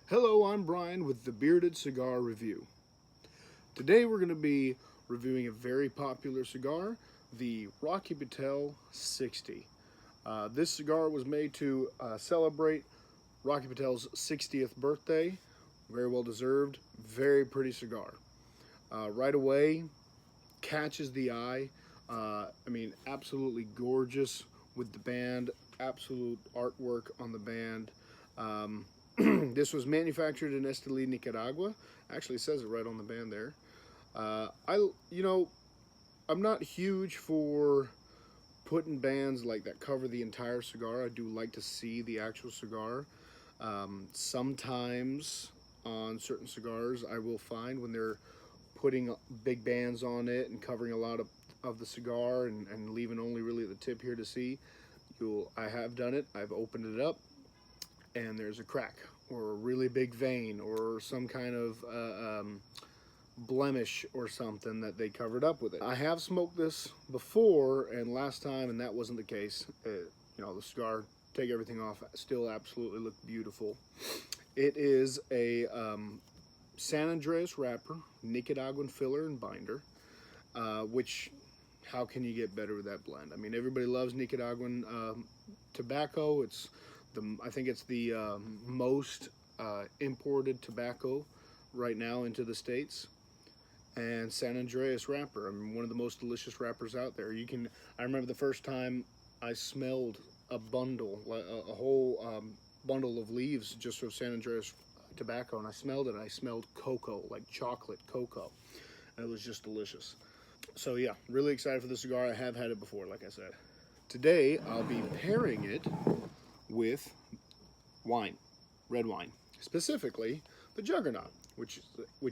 Hello, I'm Brian with the Bearded Cigar Review. Today we're going to be reviewing a very popular cigar, the Rocky Patel 60. This cigar was made to celebrate Rocky Patel's 60th birthday. Very well deserved, very pretty cigar. Right away, catches the eye. Absolutely gorgeous with the band, absolute artwork on the band. This was manufactured in Esteli, Nicaragua. Actually, it says it right on the band there. I'm not huge for putting bands like that cover the entire cigar. I do like to see the actual cigar. Sometimes on certain cigars, I will find when they're putting big bands on it and covering a lot of the cigar and leaving only really the tip here to see. I have done it. I've opened it up and there's a crack or a really big vein or some kind of blemish or something that they covered up with it. I have smoked this before and last time, and that wasn't the case. The cigar, take everything off, still absolutely looked beautiful. It is a San Andreas wrapper, Nicaraguan filler and binder, which, how can you get better with that blend? I mean, everybody loves Nicaraguan tobacco. I think it's the most imported tobacco right now into the States. And San Andreas wrapper, I mean, one of the most delicious wrappers out there. I remember the first time I smelled a bundle, a whole bundle of leaves just of San Andreas tobacco, and I smelled it, and I smelled cocoa, like chocolate cocoa, and it was just delicious. So yeah, really excited for the cigar. I have had it before, like I said. Today, I'll be pairing it with wine, red wine, specifically the Juggernaut, which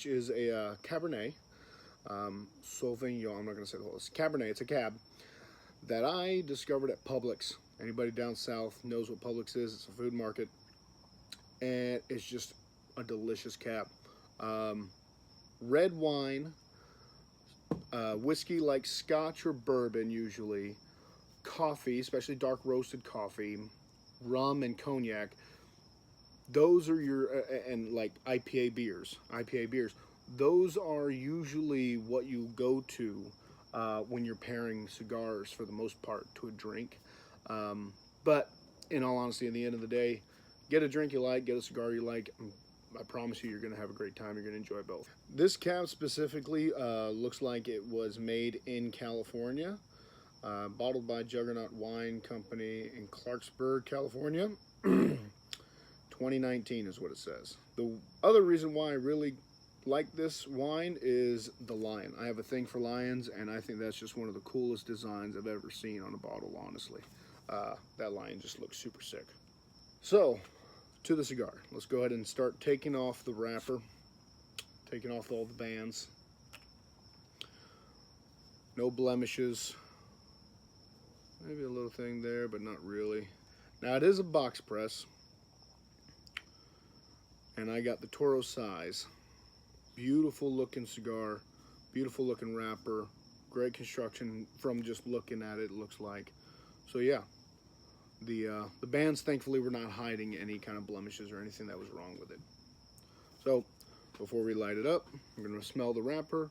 is a Cabernet Sauvignon. I'm not going to say the whole. It's Cabernet. It's a cab that I discovered at Publix. Anybody down south knows what Publix is. It's a food market, and it's just a delicious cab. Red wine, whiskey like Scotch or bourbon usually, coffee, especially dark roasted coffee, rum and cognac. Those are your and like IPA beers. Those are usually what you go to when you're pairing cigars for the most part to a drink. But in all honesty, in the end of the day, get a drink you like, get a cigar you like. I promise you, you're going to have a great time. You're going to enjoy both. This cab specifically looks like it was made in California, bottled by Juggernaut Wine Company in Clarksburg, California. 2019 is what it says. The other reason why I really like this wine is the lion. I have a thing for lions, and I think that's just one of the coolest designs I've ever seen on a bottle, honestly. That lion just looks super sick. So, to the cigar. Let's go ahead and start taking off the wrapper, taking off all the bands. No blemishes. Maybe a little thing there, but not really. Now, it is a box press, and I got the Toro size. Beautiful looking cigar, beautiful looking wrapper, great construction from just looking at it, looks like. So yeah, the bands thankfully were not hiding any kind of blemishes or anything that was wrong with it. So before we light it up, I'm gonna smell the wrapper.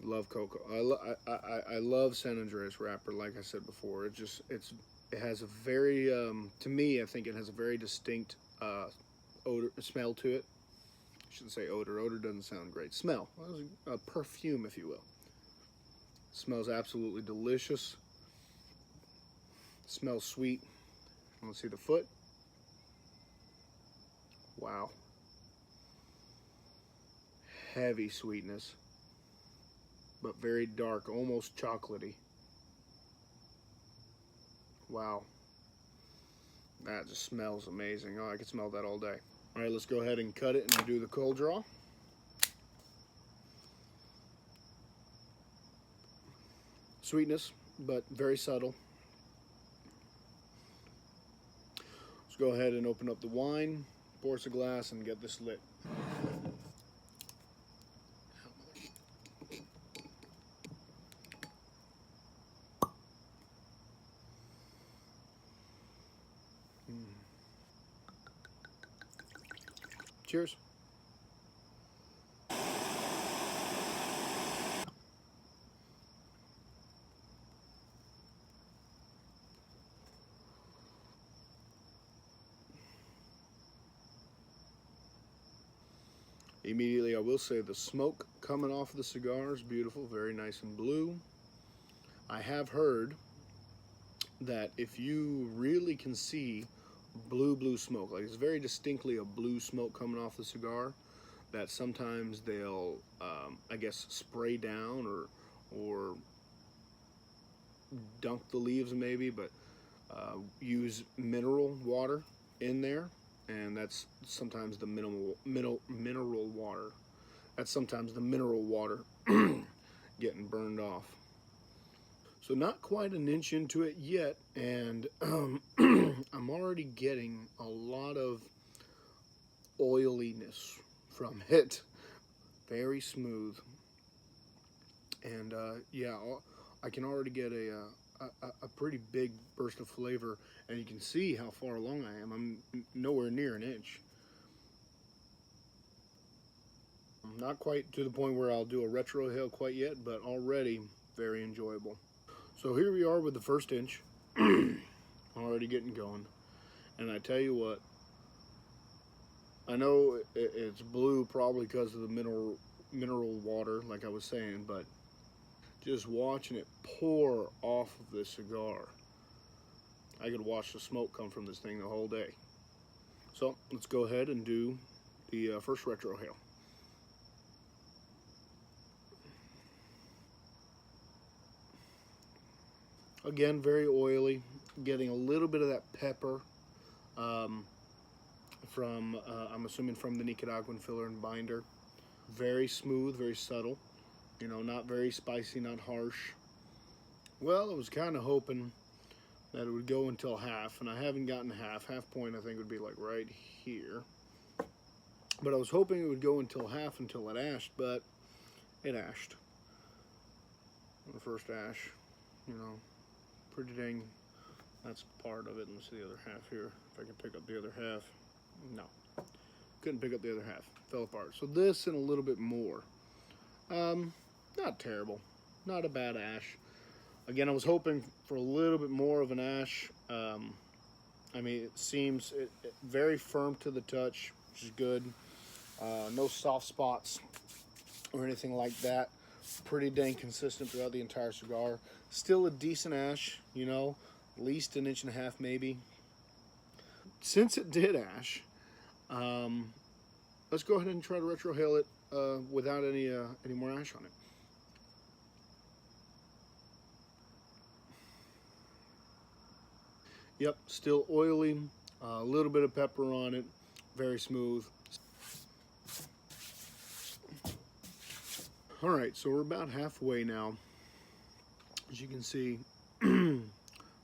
Love cocoa. I love San Andreas wrapper. Like I said before, it has a very to me, I think it has a very distinct odor, smell to it. I shouldn't say odor. Odor doesn't sound great. Smell. A perfume, if you will. Smells absolutely delicious. Smells sweet. Let's see the foot. Wow. Heavy sweetness, but very dark, almost chocolatey. Wow. That just smells amazing. Oh, I could smell that all day. All right, let's go ahead and cut it and do the cold draw. Sweetness, but very subtle. Let's go ahead and open up the wine, pour us a glass, and get this lit. Cheers. Immediately, I will say the smoke coming off of the cigar is beautiful, very nice and blue. I have heard that if you really can see blue smoke, like it's very distinctly a blue smoke coming off the cigar, that sometimes they'll, I guess, spray down or dunk the leaves maybe, but use mineral water in there, and that's sometimes the mineral water. That's sometimes the mineral water getting burned off. So not quite an inch into it yet, and I'm already getting a lot of oiliness from it. Very smooth, and yeah, I can already get a pretty big burst of flavor, and you can see how far along I am. I'm nowhere near an inch. I'm not quite to the point where I'll do a retrohale quite yet, but already very enjoyable. So here we are with the first inch, already getting going. And I tell you what, I know it's blue probably because of the mineral water, like I was saying, but just watching it pour off of this cigar, I could watch the smoke come from this thing the whole day. So let's go ahead and do the first retrohale. Again, very oily, getting a little bit of that pepper from, I'm assuming from the Nicaraguan filler and binder. Very smooth, very subtle, you know, not very spicy, not harsh. Well, I was kind of hoping that it would go until half, and I haven't gotten half. Half point I think would be like right here. But I was hoping it would go until half until it ashed, but it ashed. The first ash, you know, pretty dang, that's part of it. Let's see the other half here. If I can pick up the other half. No, couldn't pick up the other half. Fell apart. So this and a little bit more. Not terrible. Not a bad ash. Again, I was hoping for a little bit more of an ash. I mean, it seems very firm to the touch, which is good. No soft spots or anything like that. Pretty dang consistent throughout the entire cigar. Still a decent ash, you know, at least an inch and a half maybe. Since it did ash, let's go ahead and try to retrohale it without any more ash on it. Yep, still oily, a little bit of pepper on it, very smooth. All right, so we're about halfway now. As you can see,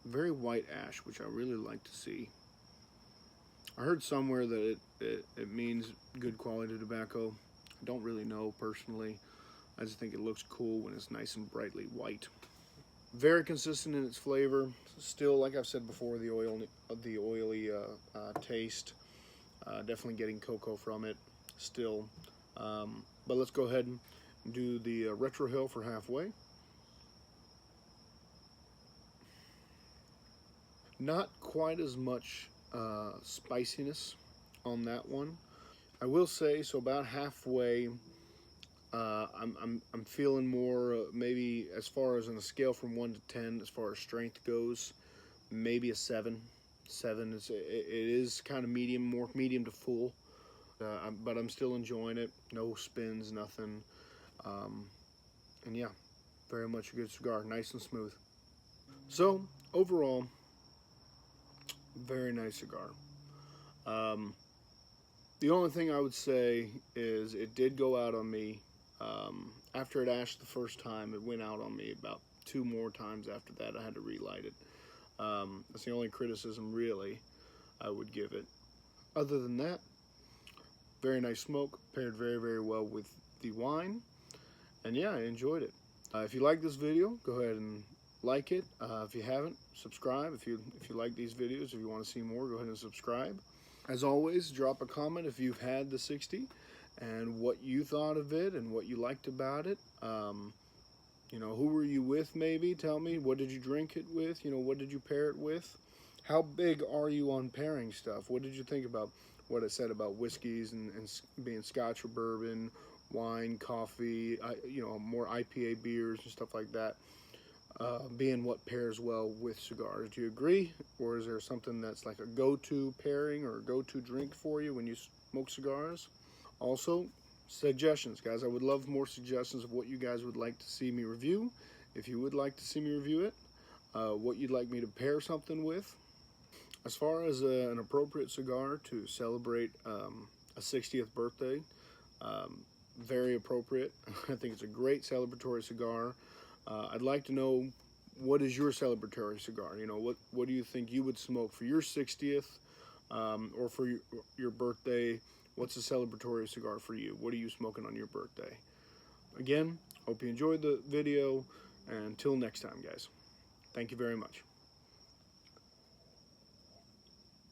very white ash, which I really like to see. I heard somewhere that it means good quality tobacco. I don't really know personally. I just think it looks cool when it's nice and brightly white. Very consistent in its flavor. Still, like I've said before, the oily taste. Definitely getting cocoa from it still. But let's go ahead and do the retrohale for halfway. Not quite as much spiciness on that one. I will say, so about halfway, I'm feeling more maybe as far as on a scale from 1 to 10 as far as strength goes, maybe a 7. 7 is it is kind of medium, more medium to full, but I'm still enjoying it. No spins, nothing, and yeah, very much a good cigar, nice and smooth. So overall, very nice cigar. The only thing I would say is it did go out on me. After it ashed the first time, it went out on me about 2 more times after that. I had to relight it. That's the only criticism really I would give it. Other than that, very nice smoke, paired very well with the wine. And yeah, I enjoyed it. If you like this video, go ahead and like it. If you haven't, subscribe. If you like these videos, if you want to see more, go ahead and subscribe. As always, drop a comment if you've had the 60 and what you thought of it and what you liked about it. You know, who were you with maybe? Tell me, what did you drink it with? You know, what did you pair it with? How big are you on pairing stuff? What did you think about what I said about whiskeys and being Scotch or bourbon, wine, coffee, you know, more IPA beers and stuff like that? Being what pairs well with cigars. Do you agree? Or is there something that's like a go-to pairing or a go-to drink for you when you smoke cigars? Also, suggestions, guys. I would love more suggestions of what you guys would like to see me review. If you would like to see me review it, what you'd like me to pair something with. As far as an appropriate cigar to celebrate a 60th birthday, very appropriate. I think it's a great celebratory cigar. I'd like to know, what is your celebratory cigar? You know, what do you think you would smoke for your 60th or for your birthday? What's a celebratory cigar for you? What are you smoking on your birthday? Again, hope you enjoyed the video, and until next time, guys. Thank you very much.